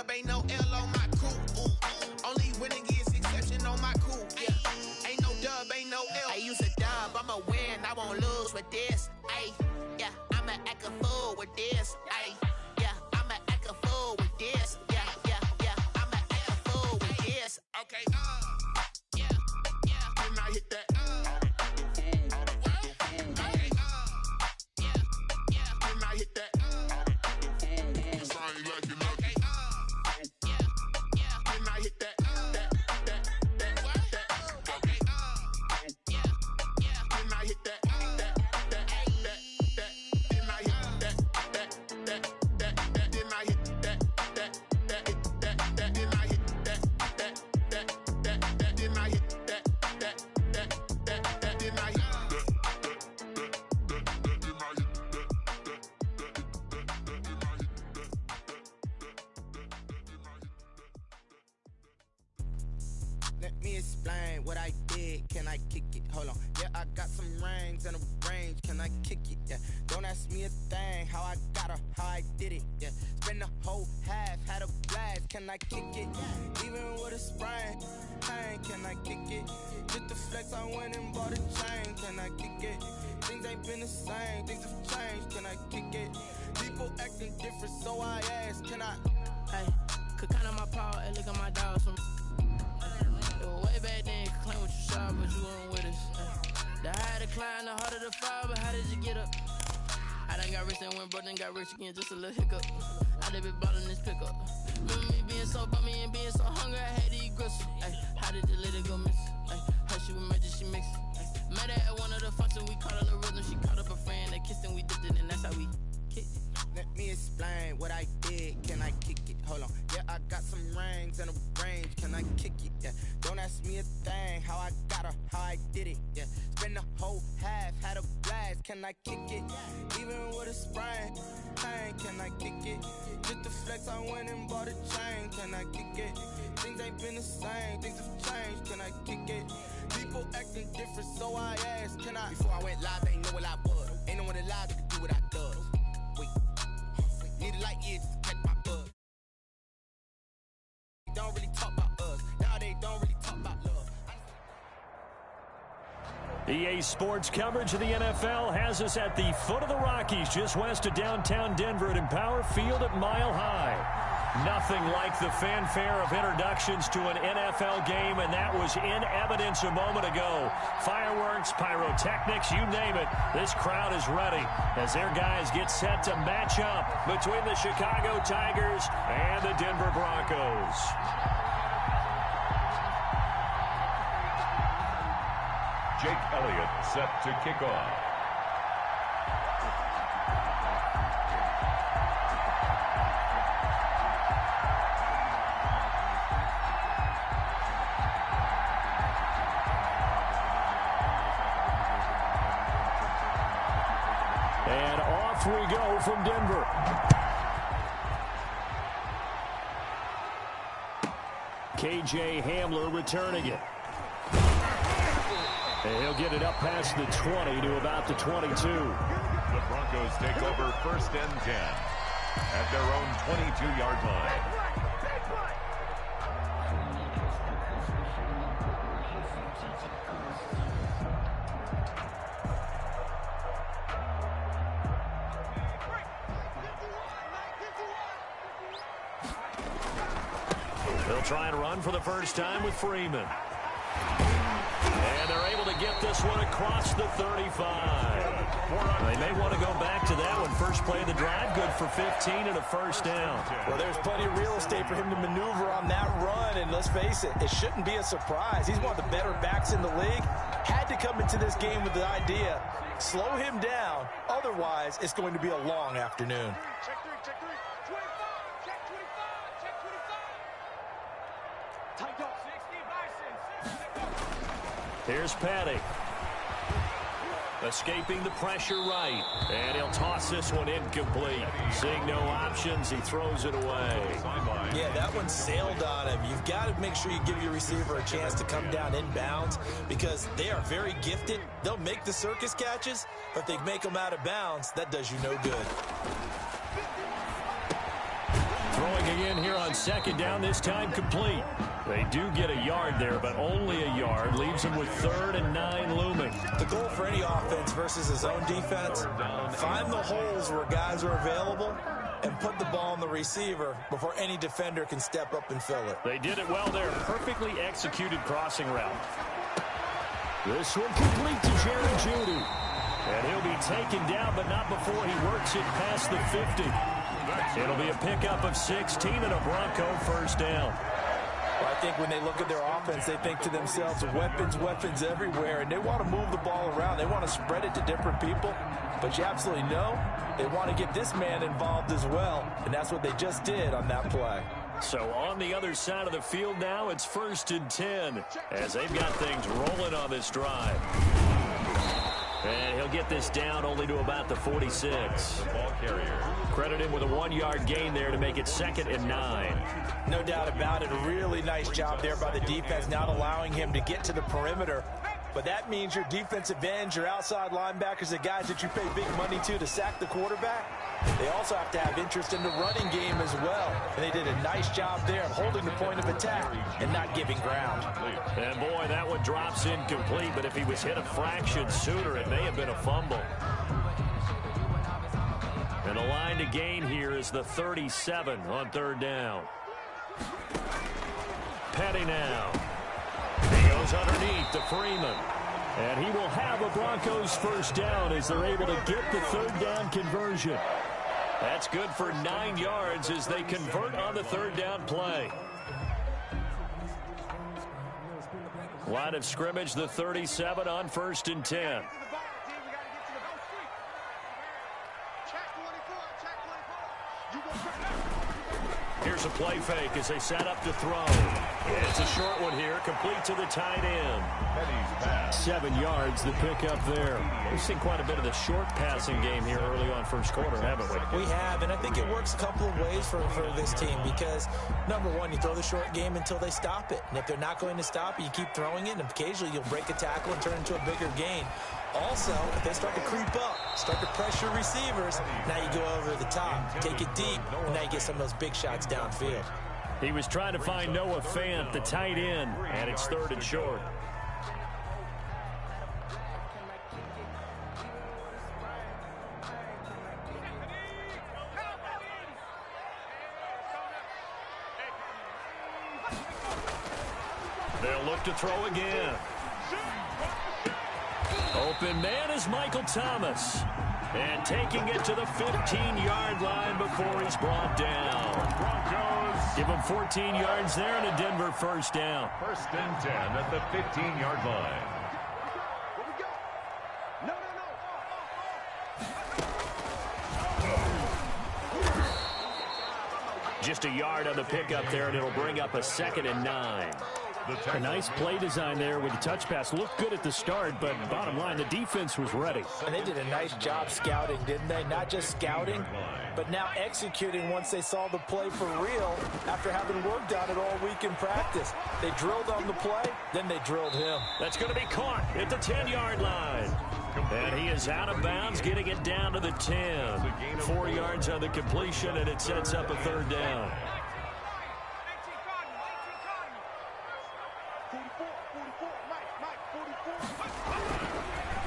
dub, ain't no L on my coupe. Only winning is exception on my coupe. Yeah, ain't no dub, ain't no L. I use a dub, I'ma win, I won't lose with this. Ay, yeah, I'ma act a fool with this. Ay, yeah, I'ma act a fool with this. Yeah, yeah, yeah, I'ma act a fool with this. Okay, yeah, yeah, then I hit that. Let me explain what I did. Can I kick it? Hold on. Yeah, I got some rings and a range. Can I kick it? Yeah. Don't ask me a thing. How I got her, how I did it. Yeah. Spend the whole half, had a blast. Can I kick it? Even with a sprain. Pain, can I kick it? Just the flex, I went and bought a chain. Can I kick it? Things ain't been the same. Things have changed. Can I kick it? People acting different, so I ask. Can I? Hey, could count on my power and look at my dogs from. Way back then, you could claim what you saw, but you weren't with us. The higher the climb, the harder the fall, but how did you get up? I done got rich and went broke, then got rich again, just a little hiccup. I done been ballin' this pickup. Remember me being so bummy and being so hungry, I had to eat gristle. Ay, how did the lady go miss? Ay, how she was magic, she mixed. Met her at one of the functions, we caught her the rhythm, she caught up a friend, they kissed and we dipped it, and that's how we kicked it. Let me explain what I did. Can I kick it? Hold on. Yeah, I got some rings and a range. Can I kick it? Yeah. Don't ask me a thing. How I got her, how I did it. Yeah. Spend the whole half, had a blast. Can I kick it? Even with a sprain. Pain, can I kick it? Just the flex, I went and bought a chain. Can I kick it? Things ain't been the same. Things have changed. Can I kick it? People acting different, so I asked. Can I? Before I went live, they ain't know what I was. Ain't no one alive that could do what I does. Wait. Need a light year just to catch my bug. They don't really talk about us. Now they don't really talk about love. EA Sports coverage of the NFL has us at the foot of the Rockies, just west of downtown Denver at Empower Field at Mile High. Nothing like the fanfare of introductions to an NFL game, and that was in evidence a moment ago. Fireworks, pyrotechnics, you name it. This crowd is ready as their guys get set to match up between the Chicago Tigers and the Denver Broncos. Jake Elliott set to kick off. And off we go from Denver. KJ Hamler returning it. And he'll get it up past the 20 to about the 22. The Broncos take over 1st and 10 at their own 22-yard line. They'll try and run for the first time with Freeman. And they're able to get this one across the 35. They may want to go back to that one. First play of the drive, good for 15 and a first down. Well, there's plenty of real estate for him to maneuver on that run, and let's face it, it shouldn't be a surprise. He's one of the better backs in the league. Had to come into this game with the idea, slow him down, otherwise it's going to be a long afternoon. Check three, 25, check 25. Tight up, 60, Bison. Here's Patty. Escaping the pressure right. And he'll toss this one incomplete. Seeing no options, he throws it away. Yeah, that one sailed on him. You've got to make sure you give your receiver a chance to come down inbounds because they are very gifted. They'll make the circus catches, but if they make them out of bounds, that does you no good. Throwing again here on second down, this time complete. They do get a yard there, but only a yard. Leaves them with 3rd and 9 looming. The goal for any offense versus his own defense, find the holes where guys are available and put the ball on the receiver before any defender can step up and fill it. They did it well there. Perfectly executed crossing route. This one complete to Jerry Jeudy. And he'll be taken down, but not before he works it past the 50. It'll be a pickup of 16 and a Bronco first down. Well, I think when they look at their offense, they think to themselves, weapons everywhere, and they want to move the ball around. They want to spread it to different people. But you absolutely know they want to get this man involved as well, and that's what they just did on that play. So on the other side of the field now, it's 1st and 10 as they've got things rolling on this drive. And he'll get this down only to about the 46. The ball carrier. Credit him with a 1-yard gain there to make it 2nd and 9. No doubt about it. A really nice job there by the defense, not allowing him to get to the perimeter. But that means your defensive ends, your outside linebackers, the guys that you pay big money to sack the quarterback, they also have to have interest in the running game as well. And they did a nice job there of holding the point of attack and not giving ground. And boy, that one drops incomplete, but if he was hit a fraction sooner, it may have been a fumble. And the line to gain here is the 37 on 3rd down. Petty now. He goes underneath to Freeman. And he will have a Broncos first down as they're able to get the 3rd down conversion. That's good for 9 yards as they convert on the 3rd down play. Line of scrimmage, the 37 on 1st and 10. Here's a play fake as they set up to throw. It's a short one here, complete to the tight end. 7 yards, the pickup there. We've seen quite a bit of the short passing game here early on first quarter, haven't we? We have, and I think it works a couple of ways for this team because, number one, you throw the short game until they stop it. And if they're not going to stop it, you keep throwing it, and occasionally you'll break a tackle and turn it into a bigger gain. Also, if they start to creep up, start to pressure receivers, now you go over the top, take it deep, and now you get some of those big shots downfield. He was trying to find Noah Fant, the tight end, and it's 3rd and short. They'll look to throw again. Open man is Michael Thomas. And taking it to the 15-yard line before he's brought down. Broncos. Give him 14 yards there and a Denver first down. 1st and 10 at the 15-yard line. Just a yard on the pickup there, and it'll bring up a 2nd and 9. A nice play design there with the touch pass. Looked good at the start, but bottom line, the defense was ready. And they did a nice job scouting, didn't they? Not just scouting, but now executing once they saw the play for real after having worked on it all week in practice. They drilled on the play, then they drilled him. That's going to be caught at the 10-yard line. And he is out of bounds, getting it down to the 10. 4 yards on the completion, and it sets up a 3rd down.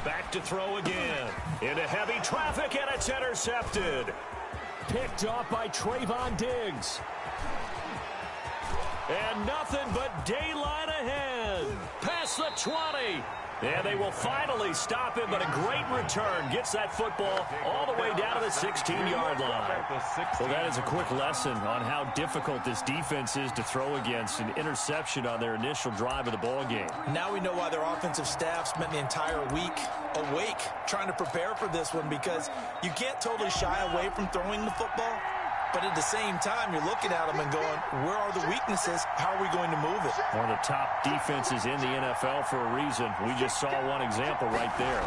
Back to throw again. Into heavy traffic, and it's intercepted. Picked off by Trayvon Diggs. And nothing but daylight ahead. Past the 20. And they will finally stop him, but a great return. Gets that football all the way down to the 16-yard line. Well, that is a quick lesson on how difficult this defense is to throw against. An interception on their initial drive of the ball game. Now we know why their offensive staff spent the entire week awake trying to prepare for this one, because you can't totally shy away from throwing the football. But at the same time, you're looking at them and going, where are the weaknesses? How are we going to move it? One of the top defenses in the NFL for a reason. We just saw one example right there.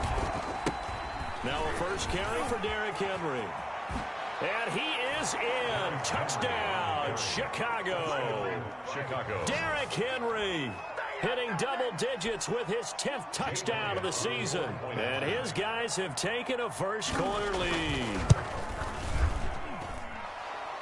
Now a first carry for Derrick Henry. And he is in. Touchdown, Chicago. Derrick Henry hitting double digits with his 10th touchdown of the season. And his guys have taken a first quarter lead.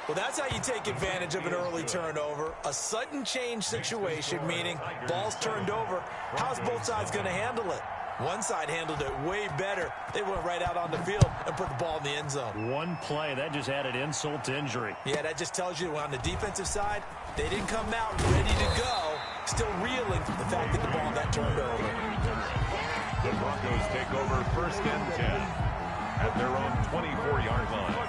Well, that's how you take advantage of an early turnover. A sudden change situation, meaning ball's turned over. How's both sides going to handle it? One side handled it way better. They went right out on the field and put the ball in the end zone. One play, that just added insult to injury. Yeah, that just tells you on the defensive side, they didn't come out ready to go, still reeling from the fact that the ball got turned over. The Broncos take over 1st and 10 at their own 24-yard line.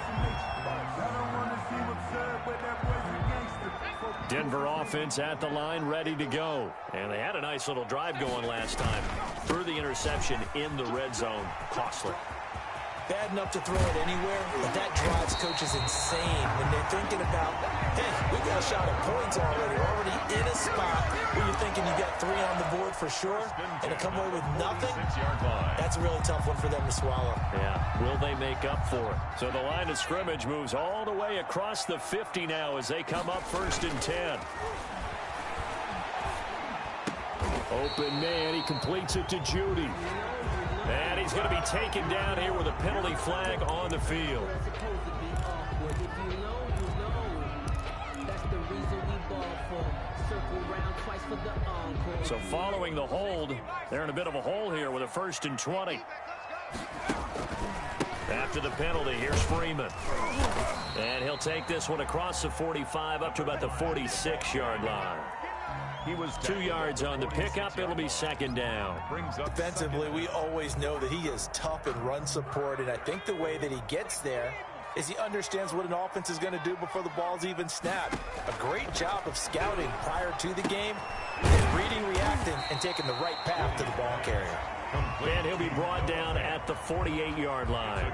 Denver offense at the line, ready to go. And they had a nice little drive going last time. Threw the interception in the red zone. Costly. Bad enough to throw it anywhere, but that drives coaches insane when they're thinking about, hey, we got a shot at points already. We're already in a spot where you're thinking you got 3 on the board for sure, and to come away with nothing, that's a really tough one for them to swallow. Yeah, will they make up for it? So the line of scrimmage moves all the way across the 50 now as they come up 1st and 10. Open man, he completes it to Judy. And he's going to be taken down here with a penalty flag on the field. So following the hold, they're in a bit of a hole here with a 1st and 20. After the penalty, here's Freeman. And he'll take this one across the 45 up to about the 46-yard line. He was 2 yards on the pickup. It'll be 2nd down. Defensively, we always know that he is tough in run support, and I think the way that he gets there is he understands what an offense is going to do before the ball's even snapped. A great job of scouting prior to the game, and reading, reacting, and taking the right path to the ball carrier. And he'll be brought down at the 48-yard line.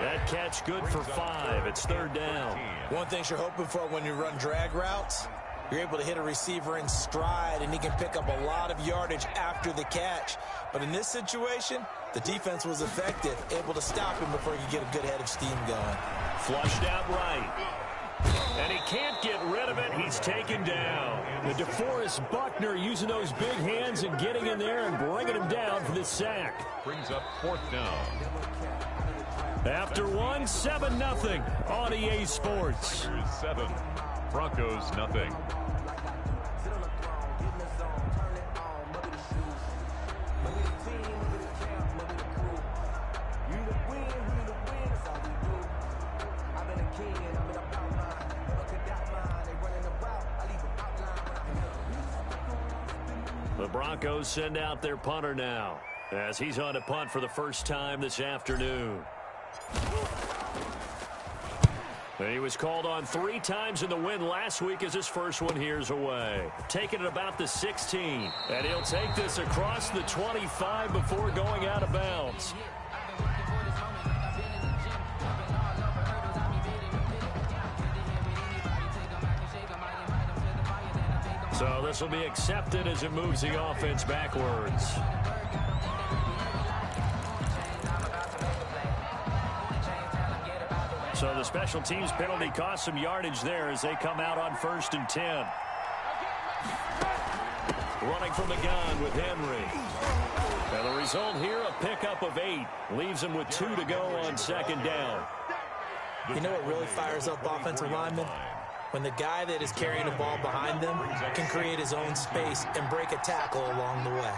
That catch good for 5. It's 3rd down. One thing you're hoping for when you run drag routes, you're able to hit a receiver in stride, and he can pick up a lot of yardage after the catch. But in this situation, the defense was effective, able to stop him before he could get a good head of steam going. Flushed out right. And he can't get rid of it. He's taken down. The DeForest Buckner using those big hands and getting in there and bringing him down for the sack. Brings up 4th down. After 7-0 on EA Sports. 7. Broncos nothing. The Broncos send out their punter now as he's on to punt for the first time this afternoon. And he was called on 3 times in the win last week as his first one here's away. Taking it about the 16. And he'll take this across the 25 before going out of bounds. So this will be accepted as it moves the offense backwards. So the special teams penalty cost some yardage there as they come out on 1st and 10. Running from the gun with Henry. And the result here, a pickup of 8. Leaves him with 2 to go on 2nd down. You know what really fires up offensive linemen? When the guy that is carrying the ball behind them can create his own space and break a tackle along the way.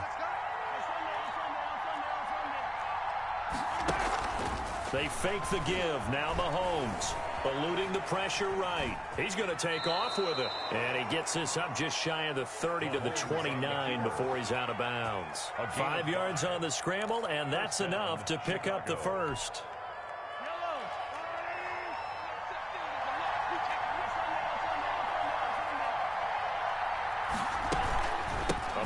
They fake the give. Now Mahomes eluding the pressure right. He's going to take off with it. And he gets this up just shy of the 30 to the 29 before he's out of bounds. 5 yards on the scramble, and that's enough to pick up the first.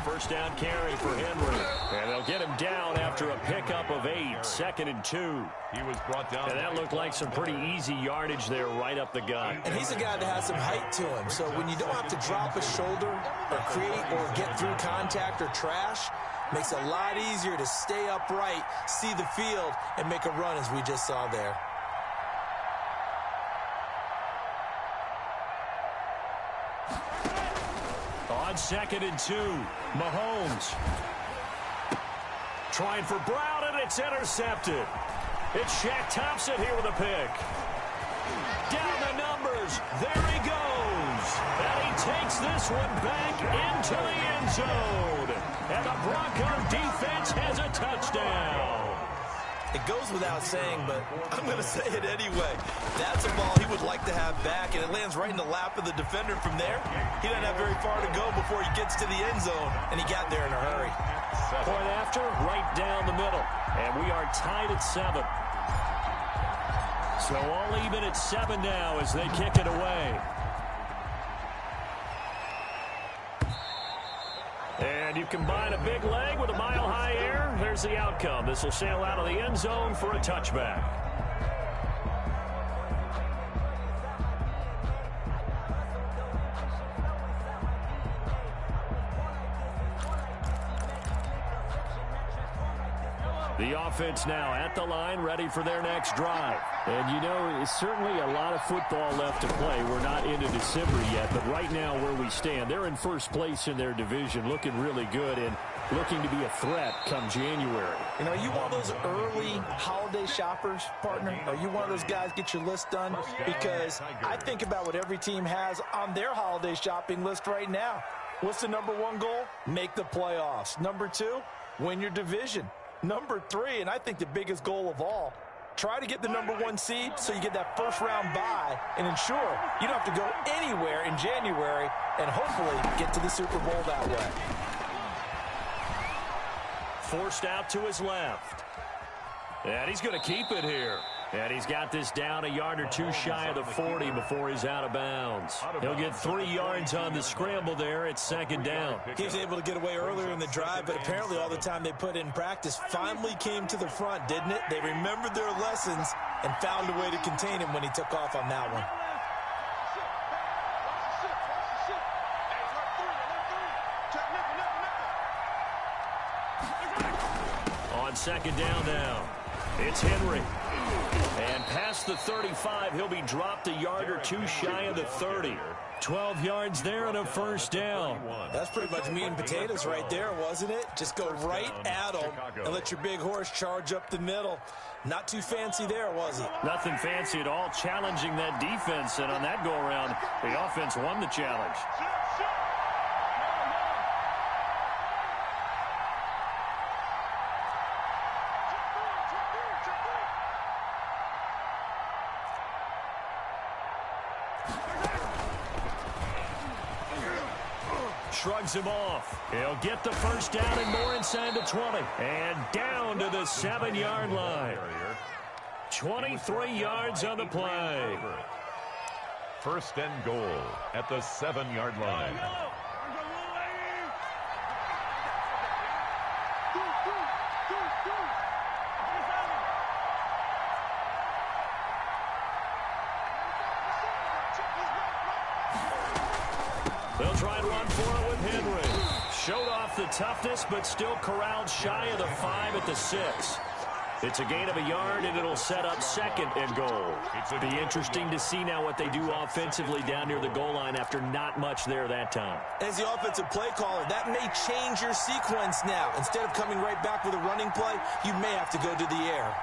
First down carry for Henry. And they'll get him down after a pickup of 8. 2nd and 2. He was brought down. And that looked like some pretty easy yardage there right up the gut. And he's a guy that has some height to him. So when you don't have to drop a shoulder or create or get through contact or trash, makes it a lot easier to stay upright, see the field, and make a run as we just saw there. On 2nd and 2, Mahomes trying for Brown, and it's intercepted. It's Shaq Thompson here with a pick. Down the numbers, throws. There he goes. And he takes this one back into the end zone. And the Bronco defense has a touchdown. It goes without saying, but I'm going to say it anyway. That's a ball he would like to have back, and it lands right in the lap of the defender from there. He doesn't have very far to go before he gets to the end zone, and he got there in a hurry. Point after, right down the middle. And we are tied at 7. So all even at 7 now as they kick it away. And you combine a big leg with a mile-high air. There's the outcome. This will sail out of the end zone for a touchback. The offense now at the line, ready for their next drive. And, you know, it's certainly a lot of football left to play. We're not into December yet, but right now where we stand, they're in first place in their division, looking really good and looking to be a threat come January. You know, are you one of those early holiday shoppers, partner? Are you one of those guys get your list done? Because I think about what every team has on their holiday shopping list right now. What's the number 1 goal? Make the playoffs. Number 2, win your division. Number 3, and I think the biggest goal of all, try to get the number 1 seed so you get that first-round bye and ensure you don't have to go anywhere in January and hopefully get to the Super Bowl that way. Forced out to his left. And he's going to keep it here. And he's got this down a yard or 2 shy of the 40 before he's out of bounds. He'll get 3 yards on the scramble there. It's 2nd down. He was able to get away earlier in the drive, but apparently all the time they put in practice finally came to the front, didn't it? They remembered their lessons and found a way to contain him when he took off on that one. On 2nd down now, it's Henry. And past the 35, he'll be dropped a yard or 2 shy of the 30. 12 yards there and a first down. That's pretty much meat and potatoes right there, wasn't it? Just go right at him and let your big horse charge up the middle. Not too fancy there, was it? Nothing fancy at all, challenging that defense. And on that go-around, the offense won the challenge. Shrugs him off. He'll get the first down and more inside the 20. And down to the 7-yard line. 23 yards on the play. 1st and goal at the 7-yard line. They'll try and run for it with Henry. Showed off the toughness, but still corralled shy of the 5 at the 6. It's a gain of a yard, and it'll set up 2nd and goal. It'll be interesting to see now what they do offensively down near the goal line after not much there that time. As the offensive play caller, that may change your sequence now. Instead of coming right back with a running play, you may have to go to the air.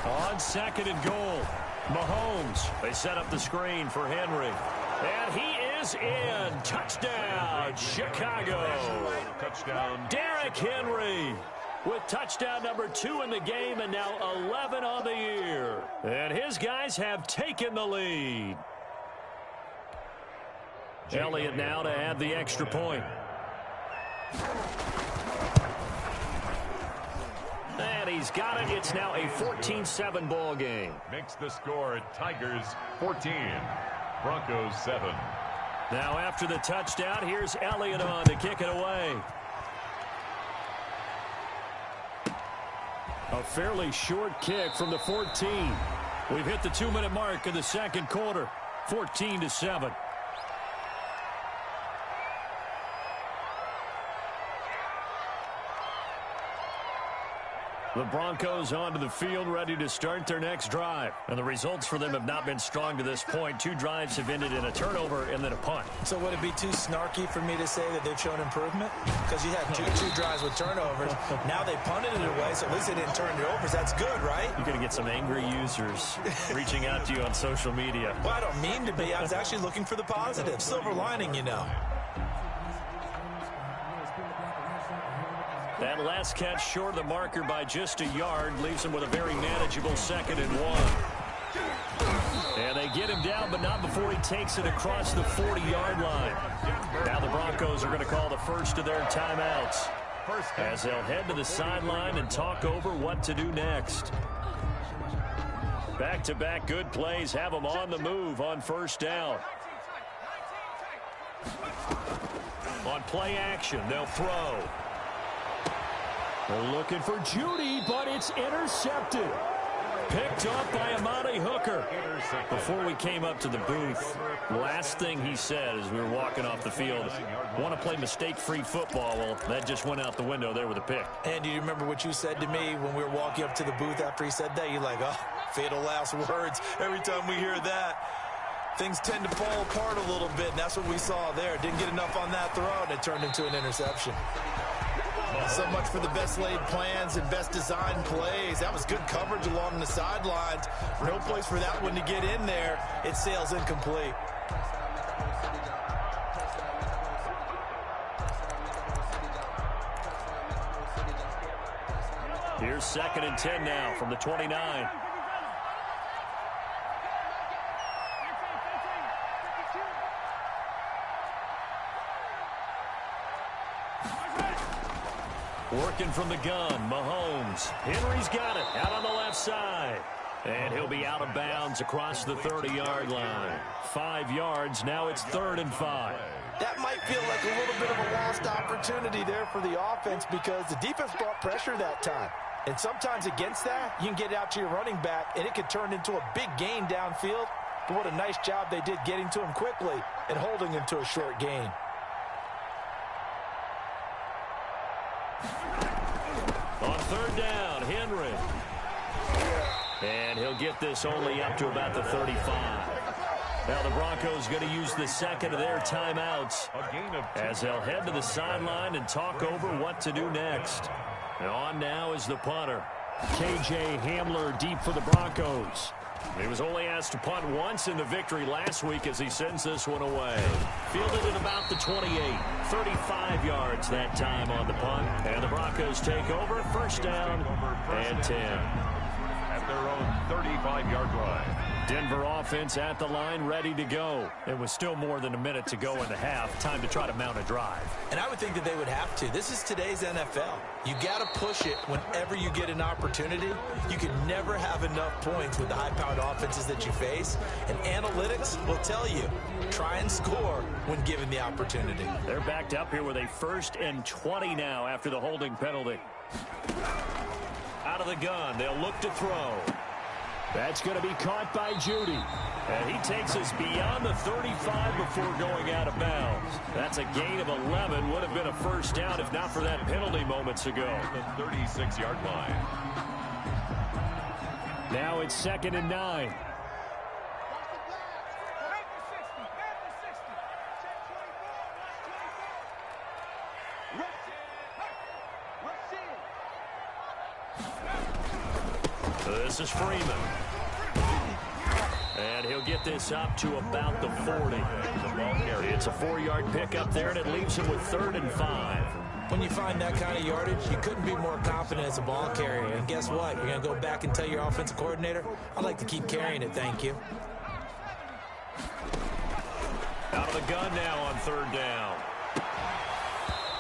On 2nd and goal, Mahomes. They set up the screen for Henry. And he is in. Touchdown, Chicago. Touchdown. Derrick Henry with touchdown number 2 in the game and now 11 on the year. And his guys have taken the lead. Elliott now to add the extra point. And he's got it. It's now a 14-7 ball game. Makes the score Tigers 14, Broncos 7. Now after the touchdown, here's Elliott on to kick it away. A fairly short kick from the 14. We've hit the 2-minute mark of the 2nd quarter. 14-7. The Broncos onto the field, ready to start their next drive. And the results for them have not been strong to this point. 2 drives have ended in a turnover and then a punt. So would it be too snarky for me to say that they've shown improvement? Because you had two drives with turnovers. Now they punted it away, so at least they didn't turn it over. That's good, right? You're going to get some angry users reaching out to you on social media. Well, I don't mean to be. I was actually looking for the positive. Silver lining, you know. That last catch short of the marker by just a yard leaves him with a very manageable 2nd and 1. And they get him down, but not before he takes it across the 40-yard line. Now the Broncos are going to call the first of their timeouts as they'll head to the sideline and talk over what to do next. Back-to-back good plays have them on the move on first down. On play action, they'll throw. They're looking for Judy, but it's intercepted. Picked up by Amani Hooker. Before we came up to the booth, last thing he said as we were walking off the field, want to play mistake-free football. Well, that just went out the window there with a pick. And do you remember what you said to me when we were walking up to the booth after he said that? You're like, oh, fatal last words. Every time we hear that, things tend to fall apart a little bit, and that's what we saw there. Didn't get enough on that throw, and it turned into an interception. So much for the best laid plans and best designed plays. That was good coverage along the sidelines. No place for that one to get in there. It sails incomplete. Here's 2nd and 10 now from the 29. Working from the gun, Mahomes. Henry's got it out on the left side. And he'll be out of bounds across the 30-yard line. 5 yards, now it's 3rd and 5. That might feel like a little bit of a lost opportunity there for the offense because the defense brought pressure that time. And sometimes against that, you can get out to your running back, and it could turn into a big gain downfield. But what a nice job they did getting to him quickly and holding him to a short gain. On 3rd down, Henry. And he'll get this only up to about the 35. Now the Broncos going to use the 2nd of their timeouts as they'll head to the sideline and talk over what to do next. And on now is the punter, K.J. Hamler, deep for the Broncos. He was only asked to punt once in the victory last week as he sends this one away. Fielded at about the 28. 35 yards that time on the punt. And the Broncos take over. First down and 10. At their own 35-yard line. Denver offense at the line, ready to go. It was still more than a minute to go in the half. Time to try to mount a drive. And I would think that they would have to. This is today's NFL. You got to push it whenever you get an opportunity. You can never have enough points with the high-powered offenses that you face. And analytics will tell you, try and score when given the opportunity. They're backed up here with a 1st and 20 now after the holding penalty. Out of the gun, they'll look to throw. That's going to be caught by Judy. And he takes us beyond the 35 before going out of bounds. That's a gain of 11. Would have been a first down if not for that penalty moments ago. The 36-yard line. Now it's 2nd and 9. This is Freeman. And he'll get this up to about the 40. It's a 4-yard pickup there, and it leaves him with 3rd and 5. When you find that kind of yardage, you couldn't be more confident as a ball carrier. And guess what? You're going to go back and tell your offensive coordinator, I'd like to keep carrying it, thank you. Out of the gun now on 3rd down.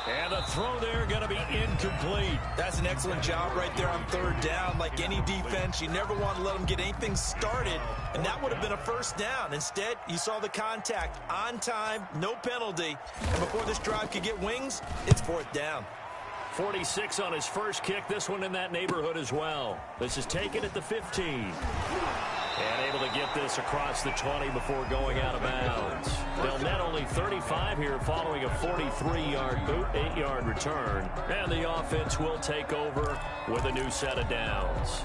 And a throw there going to be incomplete. That's an excellent job right there on 3rd down. Like any defense, you never want to let them get anything started, and that would have been a first down. Instead, you saw the contact on time, no penalty. And before this drive could get wings, it's 4th down. 46 on his first kick. This one in that neighborhood as well. This is taken at the 15. And able to get this across the 20 before going out of bounds. They'll net only 35 here following a 43-yard boot, 8-yard return. And the offense will take over with a new set of downs.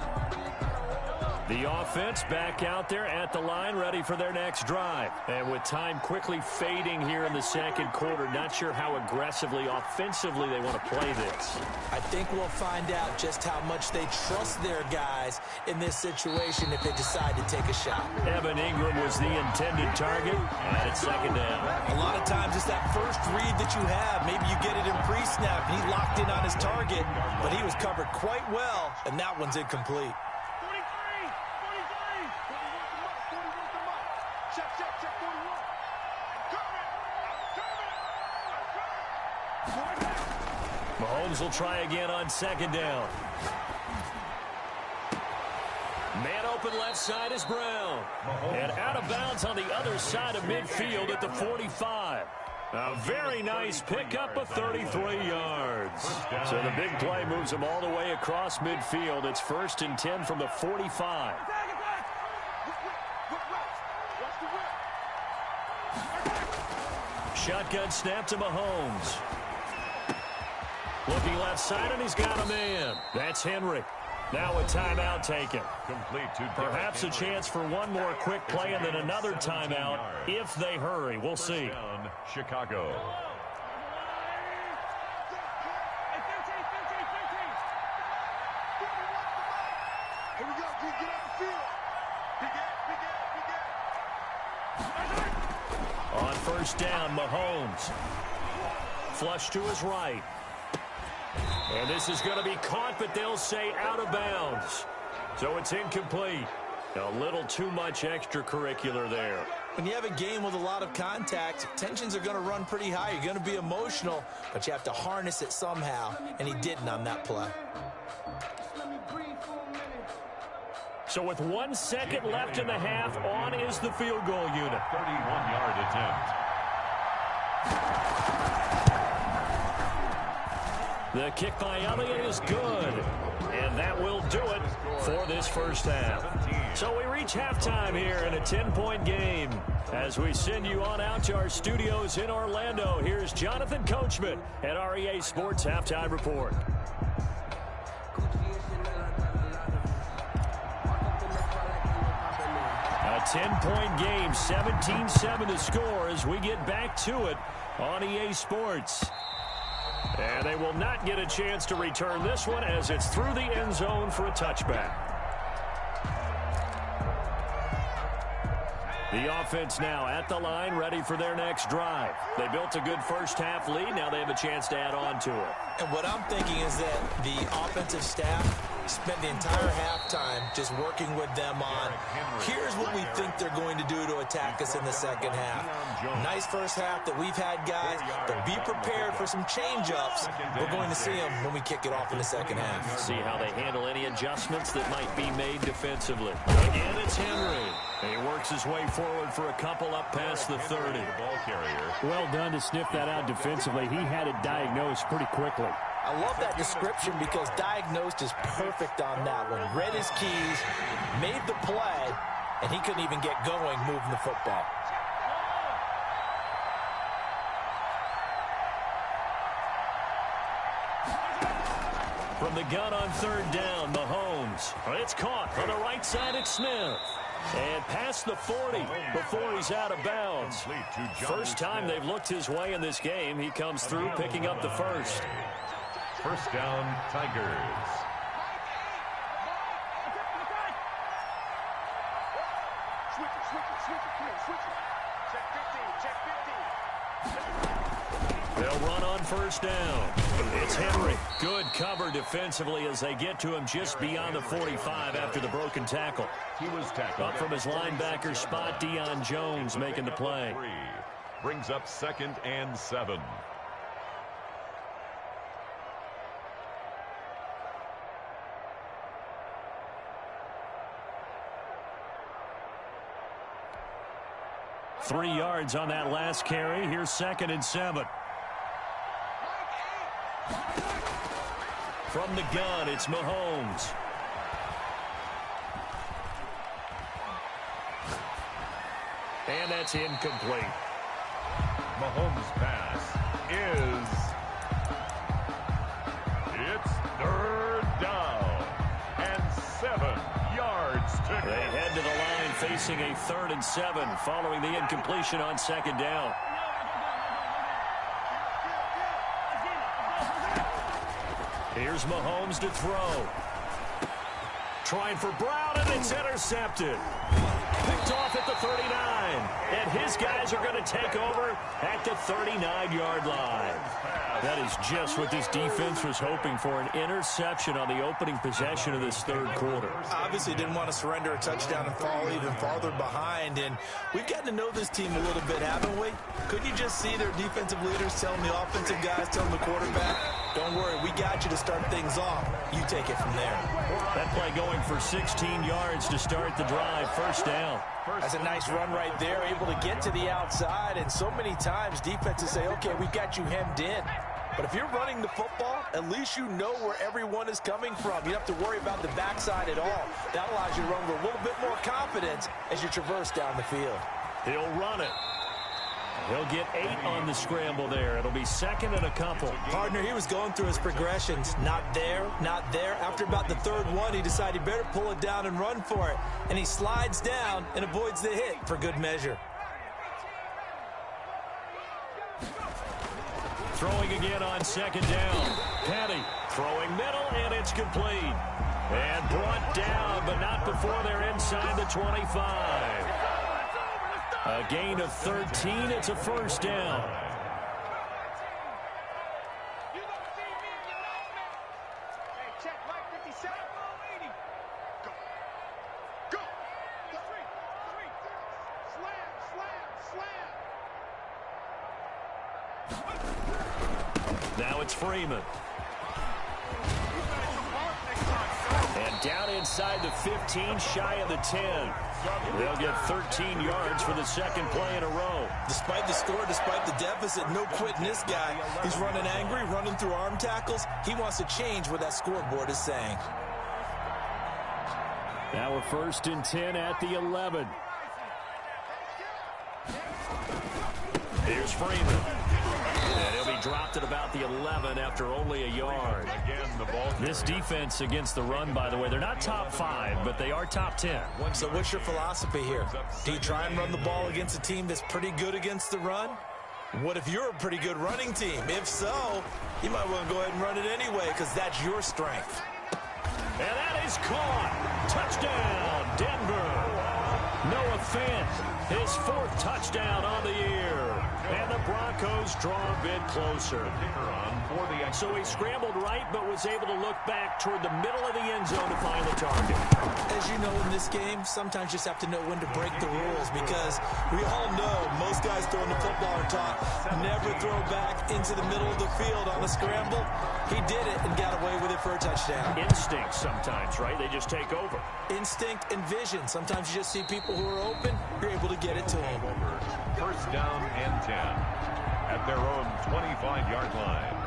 The offense back out there at the line, ready for their next drive. And with time quickly fading here in the second quarter, not sure how aggressively, offensively they want to play this. I think we'll find out just how much they trust their guys in this situation if they decide to take a shot. Evan Ingram was the intended target, and it's second down. A lot of times it's that first read that you have. Maybe you get it in pre-snap, and he locked in on his target, but he was covered quite well, and that one's incomplete. Mahomes will try again on second down. Man open left side is Brown. And out of bounds on the other side of midfield at the 45. A very nice pickup of 33 yards. So the big play moves him all the way across midfield. It's 1st and 10 from the 45. Shotgun snap to Mahomes. Looking left side, and he's got a man. That's Henry. Now a timeout taken. Complete to Perhaps a chance for one more quick play and then another timeout if they hurry. We'll see. Down, Chicago. Here we go. Get off the field. On first down, Mahomes. Flush to his right. And this is going to be caught, but they'll say out of bounds. So it's incomplete. A little too much extracurricular there. When you have a game with a lot of contact, tensions are going to run pretty high. You're going to be emotional, but you have to harness it somehow, and he didn't on that play. So with 1 second left in the half, on is the field goal unit. 31-yard attempt. The kick by Elliott is good. And that will do it for this first half. So we reach halftime here in a 10-point game. As we send you on out to our studios in Orlando, here's Jonathan Coachman at REA Sports Halftime Report. A 10-point game, 17-7 to score as we get back to it on EA Sports. And they will not get a chance to return this one as it's through the end zone for a touchback. The offense now at the line, ready for their next drive. They built a good first half lead. Now they have a chance to add on to it. And what I'm thinking is that the offensive staff spent the entire halftime just working with them on, here's what we think they're going to do to attack us in the second half. Nice first half that we've had, guys, but be prepared for some change-ups. We're going to see them when we kick it off in the second half. See how they handle any adjustments that might be made defensively. Again, it's Henry. He works his way forward for a couple up past the 30. Ball carrier. Well done to sniff that out defensively. He had it diagnosed pretty quickly. I love that description because diagnosed is perfect on that one. Read his keys, made the play, and he couldn't even get going moving the football. From the gun on third down, Mahomes. It's caught on the right side. It's Smith. And past the 40 before he's out of bounds. First time they've looked his way in this game. He comes through picking up the first. First down, Tigers. They'll run on first down. It's Henry. Good cover defensively as they get to him just beyond the 45 after the broken tackle. He was tackled. Up from his linebacker spot, Deion Jones making the play. Brings up 2nd and 7. Three yards on that last carry. Here's 2nd and 7. From the gun, it's Mahomes. And that's incomplete. Mahomes' pass is... It's third down and 7 yards to go. They head to the line facing a 3rd and 7 following the incompletion on 2nd down. Here's Mahomes to throw. Trying for Brown, and it's intercepted. Picked off at the 39. And his guys are going to take over at the 39-yard line. That is just what this defense was hoping for, an interception on the opening possession of this 3rd quarter. Obviously didn't want to surrender a touchdown and fall even farther behind. And we've gotten to know this team a little bit, haven't we? Couldn't you just see their defensive leaders telling the offensive guys, telling the quarterback, don't worry, we got you to start things off. You take it from there. That play going for 16 yards to start the drive. 1st down. That's a nice run right there, able to get to the outside. And so many times defenses say, okay, we've got you hemmed in. But if you're running the football, at least you know where everyone is coming from. You don't have to worry about the backside at all. That allows you to run with a little bit more confidence as you traverse down the field. He'll run it. He'll get 8 on the scramble there. It'll be 2nd and a couple. Partner, he was going through his progressions. Not there, not there. After about the 3rd one, he decided he better pull it down and run for it. And he slides down and avoids the hit for good measure. Throwing again on 2nd down. Petty throwing middle, and it's complete. And brought down, but not before they're inside the 25. A gain of 13. It's a 1st down. Now it's Freeman. And down inside the 15, shy of the 10. They'll get 13 yards for the 2nd play in a row. Despite the score, despite the deficit, no quitting this guy. He's running angry, running through arm tackles. He wants to change what that scoreboard is saying. Now a 1st and 10 at the 11. Here's Freeman. And he'll be dropped at about the 11 after only a yard. This defense against the run, by the way, they're not top 5, but they are top 10. So what's your philosophy here? Do you try and run the ball against a team that's pretty good against the run? What if you're a pretty good running team? If so, you might want to go ahead and run it anyway because that's your strength. And that is caught. Touchdown, Denver. Noah Fant, his 4th touchdown on the year. And the Broncos draw a bit closer. So he scrambled right, but was able to look back toward the middle of the end zone to find the target. As you know in this game, sometimes you just have to know when to break the rules because we all know most guys throwing the football are taught never throw back into the middle of the field on a scramble. He did it and got away with it for a touchdown. Instinct sometimes, right? They just take over. Instinct and vision. Sometimes you just see people who are open, you're able to get it to them. 1st down and 10 at their own 25-yard line.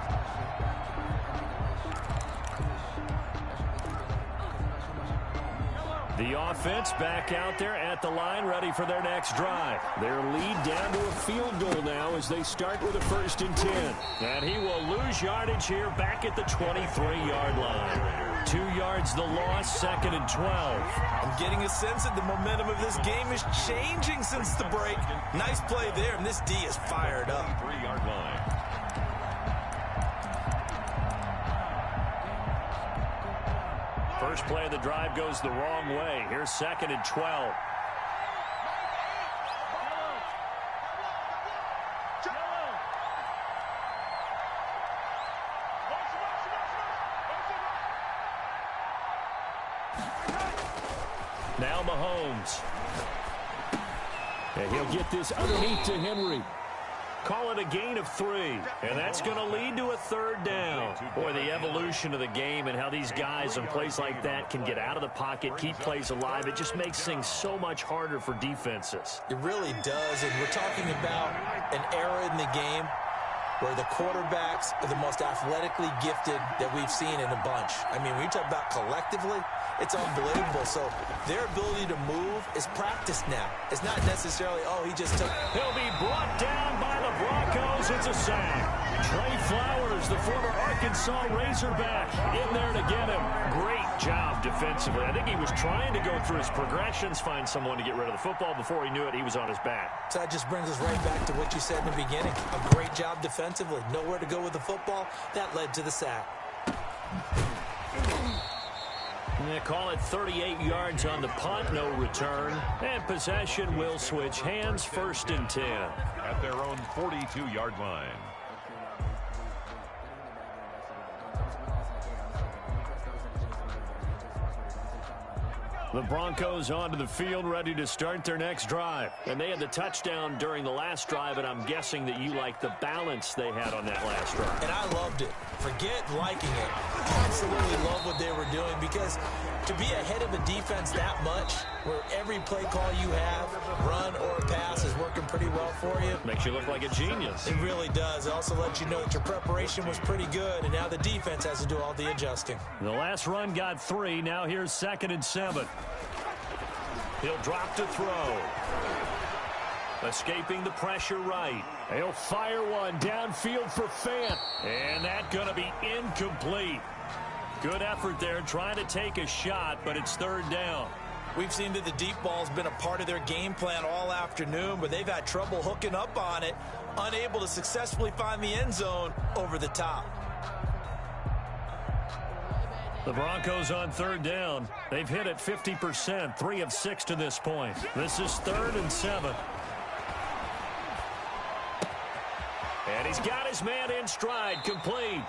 The offense back out there at the line, ready for their next drive. Their lead down to a field goal now as they start with a 1st and 10. And he will lose yardage here back at the 23-yard line. 2 yards the loss, 2nd and 12. I'm getting a sense that the momentum of this game is changing since the break. Nice play there, and this D is fired up. 3-yard line. First play of the drive goes the wrong way. Here's 2nd and 12. Now Mahomes. And he'll get this underneath to Henry. Call it a gain of 3, and that's going to lead to a 3rd down. Boy, the evolution of the game and how these guys on plays like that can get out of the pocket, keep plays alive, it just makes things so much harder for defenses. It really does, and we're talking about an era in the game where the quarterbacks are the most athletically gifted that we've seen in a bunch. I mean, when you talk about collectively, it's unbelievable. So their ability to move is practiced now. It's not necessarily, oh, he just took. He'll be brought down by the Broncos. It's a sack. Trey Flowers, the former Arkansas Razorback, in there to get him. Great job defensively. I think he was trying to go through his progressions, find someone to get rid of the football. Before he knew it, he was on his back. So that just brings us right back to what you said in the beginning. A great job defensively. Nowhere to go with the football. That led to the sack. They call it 38 yards on the punt, no return. And possession will switch hands, 1st and 10. At their own 42-yard line. The Broncos onto the field, ready to start their next drive. And they had the touchdown during the last drive, and I'm guessing that you like the balance they had on that last drive. And I loved it. Forget liking it. Absolutely love what they were doing, because to be ahead of a defense that much, where every play call you have, run or pass, is working pretty well for you. Makes you look like a genius. It really does. It also lets you know that your preparation was pretty good, and now the defense has to do all the adjusting. The last run got 3. Now here's 2nd and 7. He'll drop to throw. Escaping the pressure right. He'll fire one downfield for Fant. And that's going to be incomplete. Good effort there trying to take a shot, but it's 3rd down. We've seen that the deep ball's been a part of their game plan all afternoon, but they've had trouble hooking up on it, unable to successfully find the end zone over the top. The Broncos on 3rd down. They've hit it 50%, 3 of 6 to this point. This is 3rd and 7. And he's got his man in stride, complete.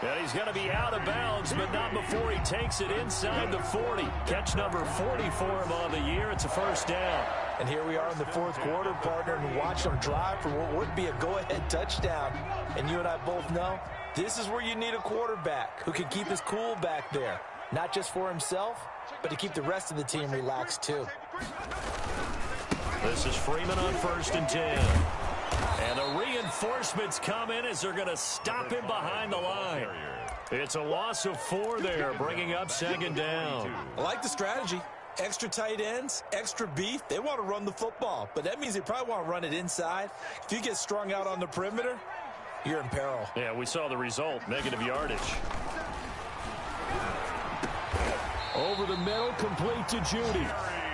And he's going to be out of bounds, but not before he takes it inside the 40. Catch number 40 for him on the year. It's a 1st down. And here we are in the 4th quarter, partner, and watch them drive for what would be a go-ahead touchdown. And you and I both know this is where you need a quarterback who can keep his cool back there. Not just for himself, but to keep the rest of the team relaxed too. This is Freeman on 1st and 10. And the reinforcements come in as they're going to stop him behind the line. It's a loss of 4 there, bringing up 2nd down. I like the strategy. Extra tight ends, extra beef. They want to run the football, but that means they probably want to run it inside. If you get strung out on the perimeter, you're in peril. Yeah, we saw the result, negative yardage. Over the middle, complete to Judy.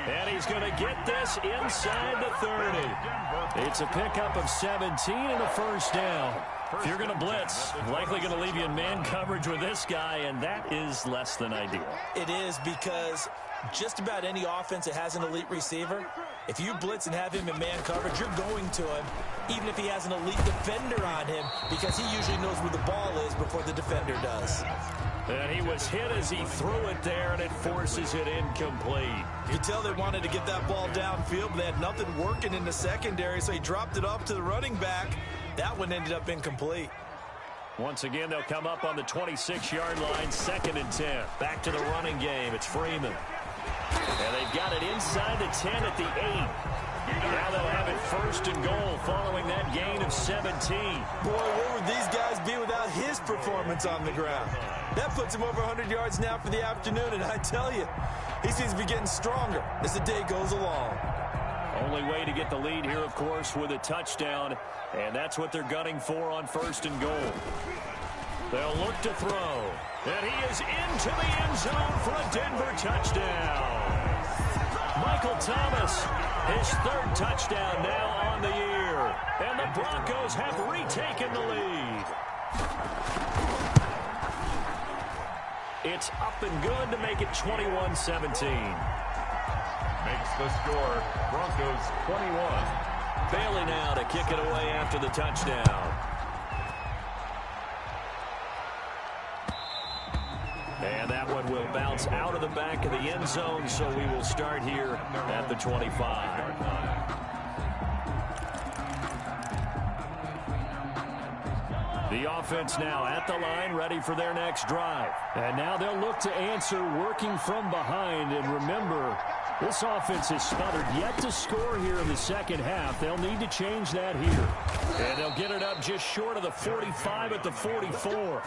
And he's going to get this inside the 30. It's a pickup of 17 and a 1st down. If you're going to blitz, likely going to leave you in man coverage with this guy, and that is less than ideal. It is, because just about any offense that has an elite receiver, if you blitz and have him in man coverage, you're going to him, even if he has an elite defender on him, because he usually knows where the ball is before the defender does. And he was hit as he threw it there, and it forces it incomplete. You can tell they wanted to get that ball downfield, but they had nothing working in the secondary, so he dropped it off to the running back. That one ended up incomplete. Once again, they'll come up on the 26-yard line, 2nd and 10. Back to the running game. It's Freeman. And they've got it inside the 10 at the 8. Now they'll have it 1st and goal following that gain of 17. Boy, where would these guys be without his performance on the ground? That puts him over 100 yards now for the afternoon, and I tell you, he seems to be getting stronger as the day goes along. Only way to get the lead here, of course, with a touchdown, and that's what they're gunning for on 1st and goal. They'll look to throw, and he is into the end zone for a Denver touchdown. Michael Thomas, his 3rd touchdown now on the year, and the Broncos have retaken the lead. It's up and good to make it 21-17. Makes the score Broncos 21. Bailey now to kick it away after the touchdown. And that one will bounce out of the back of the end zone, so we will start here at the 25. The offense now at the line, ready for their next drive. And now they'll look to answer working from behind. And remember, This offense is smothered, yet to score here in the second half. They'll need to change that here. And they'll get it up just short of the 45 at the 44.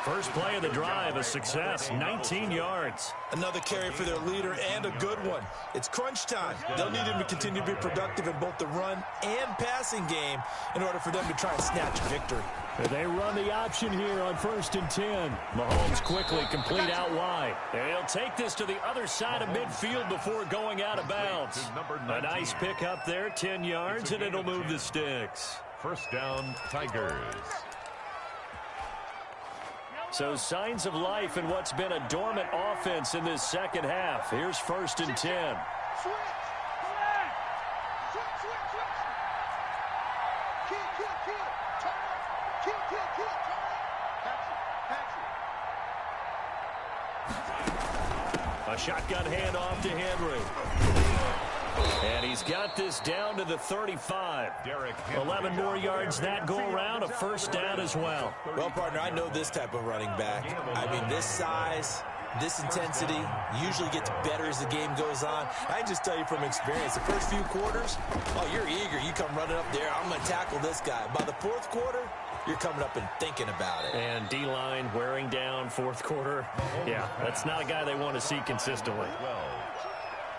First play of the drive, a success, 19 yards. Another carry for their leader and a good one. It's crunch time. They'll need him to continue to be productive in both the run and passing game in order for them to try and snatch victory. They run the option here on 1st and 10. Mahomes quickly complete out wide. And he'll take this to the other side of midfield before going out of bounds. A nice pick up there, 10 yards, and it'll move the sticks. First down, Tigers. So signs of life in what's been a dormant offense in this second half. Here's 1st and 10. A shotgun handoff to Henry. And he's got this down to the 35. 11 more yards that go around, a first down as well. Well, partner, I know this type of running back. I mean, this size, this intensity usually gets better as the game goes on. I can just tell you from experience, the first few quarters, oh, you're eager. You come running up there, I'm going to tackle this guy. By the fourth quarter, you're coming up and thinking about it. And D-line wearing down fourth quarter. Yeah, that's not a guy they want to see consistently.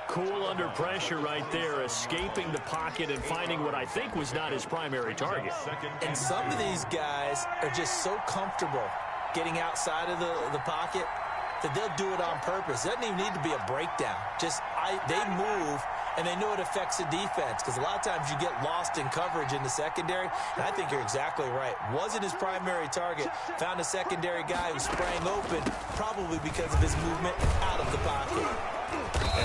Cool under pressure right there, escaping the pocket and finding what I think was not his primary target. And some of these guys are just so comfortable getting outside of the pocket that they'll do it on purpose. It doesn't even need to be a breakdown. Just they move, and they know it affects the defense because a lot of times you get lost in coverage in the secondary, and I think you're exactly right. Wasn't his primary target. Found a secondary guy who sprang open, probably because of his movement out of the pocket.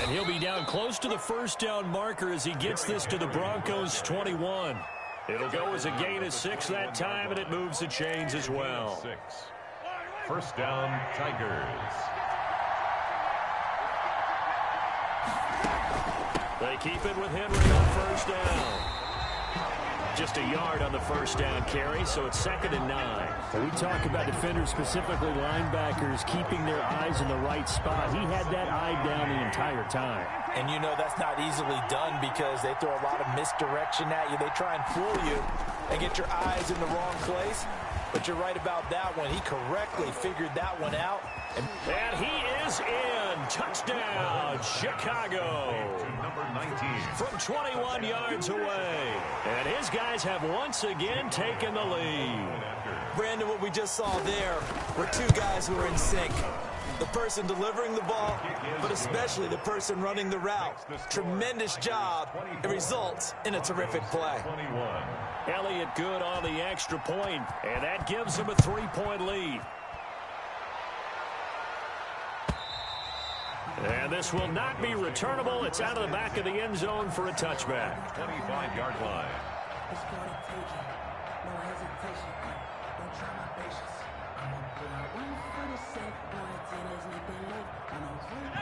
And he'll be down close to the first down marker as he gets this to the Broncos' 21. It'll go as a gain of 6 that time, and it moves the chains as well. First down, Tigers. They keep it with Henry on first down. Just a yard on the first down carry, so it's 2nd and 9. We talk about defenders, specifically linebackers, keeping their eyes in the right spot. He had that eye down the entire time. And you know that's not easily done because they throw a lot of misdirection at you. They try and fool you and get your eyes in the wrong place. But you're right about that one. He correctly figured that one out. And he is in. Touchdown, Chicago. Number 19. From 21 yards away. And his guys have once again taken the lead. Brandon, what we just saw there were two guys who were in sync. The person delivering the ball, but especially the person running the route. Tremendous job. It results in a terrific play. 21. Elliott good on the extra point, and that gives him a 3-point lead. And this will not be returnable. It's out of the back of the end zone for a touchback. 25-yard line.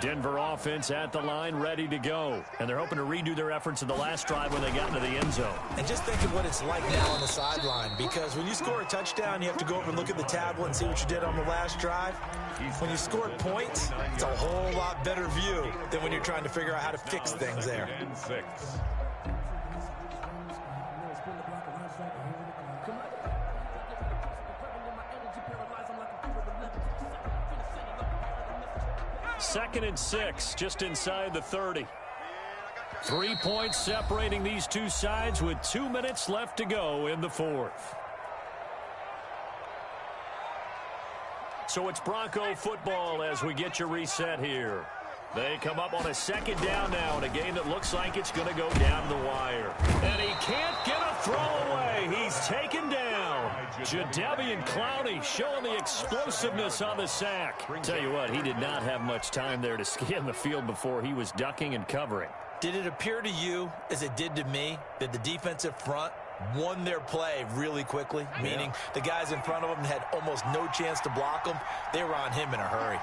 Denver offense at the line, ready to go. And they're hoping to redo their efforts in the last drive when they got into the end zone. And just think of what it's like now on the sideline, because when you score a touchdown, you have to go over and look at the tablet and see what you did on the last drive. When you score points, it's a whole lot better view than when you're trying to figure out how to fix things there. 6. Second and 6, just inside the 30. 3 points separating these two sides with 2 minutes left to go in the fourth. So it's Bronco football as we get you reset here. They come up on a second down now in a game that looks like it's going to go down the wire. And he can't get a throw away. He's taken down. Jadeveon Clowney showing the explosiveness on the sack. Tell you what, he did not have much time there to scan the field before he was ducking and covering. Did it appear to you, as it did to me, that the defensive front won their play really quickly? Meaning the guys in front of them had almost no chance to block them. They were on him in a hurry.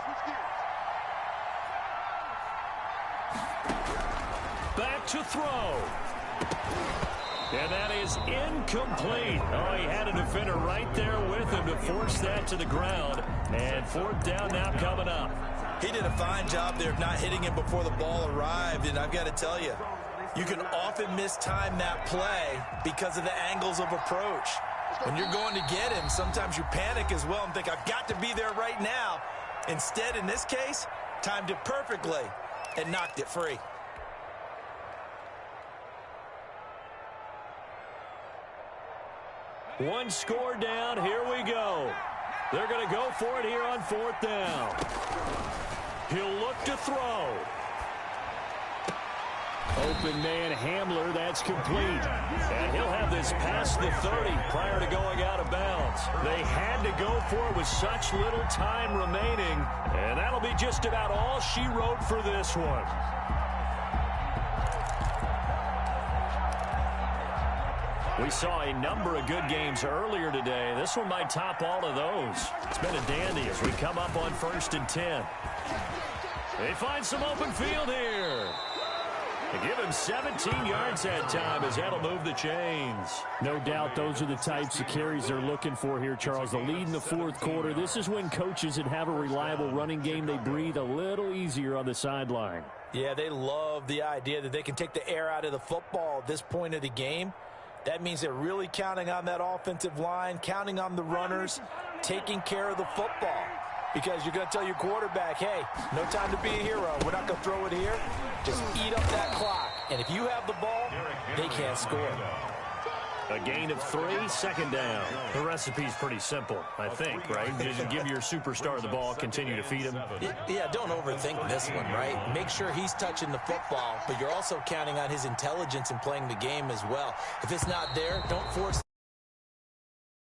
Back to throw. And that is incomplete. Oh, he had a defender right there with him to force that to the ground. And fourth down now coming up. He did a fine job there of not hitting him before the ball arrived, and I've got to tell you, you can often mistime that play because of the angles of approach. When you're going to get him, sometimes you panic as well and think, I've got to be there right now. Instead, in this case, timed it perfectly and knocked it free. One score down. Here we go. They're going to go for it here on 4th down. He'll look to throw. Open man Hamler, that's complete. And he'll have this past the 30 prior to going out of bounds. They had to go for it with such little time remaining. And that'll be just about all she wrote for this one. We saw a number of good games earlier today. This one might top all of those. It's been a dandy as we come up on 1st and 10. They find some open field here. They give him 17 yards that time as that'll move the chains. No doubt those are the types of carries they're looking for here, Charles. The lead in the 4th quarter. This is when coaches that have a reliable running game, they breathe a little easier on the sideline. Yeah, they love the idea that they can take the air out of the football at this point of the game. That means they're really counting on that offensive line, counting on the runners, taking care of the football. Because you're going to tell your quarterback, hey, no time to be a hero. We're not going to throw it here. Just eat up that clock. And if you have the ball, they can't score. A gain of 3, 2nd down. The recipe's pretty simple, I think, right? Just give your superstar the ball, continue to feed him. Yeah, don't overthink this one, right? Make sure he's touching the football, but you're also counting on his intelligence in playing the game as well. If it's not there, don't force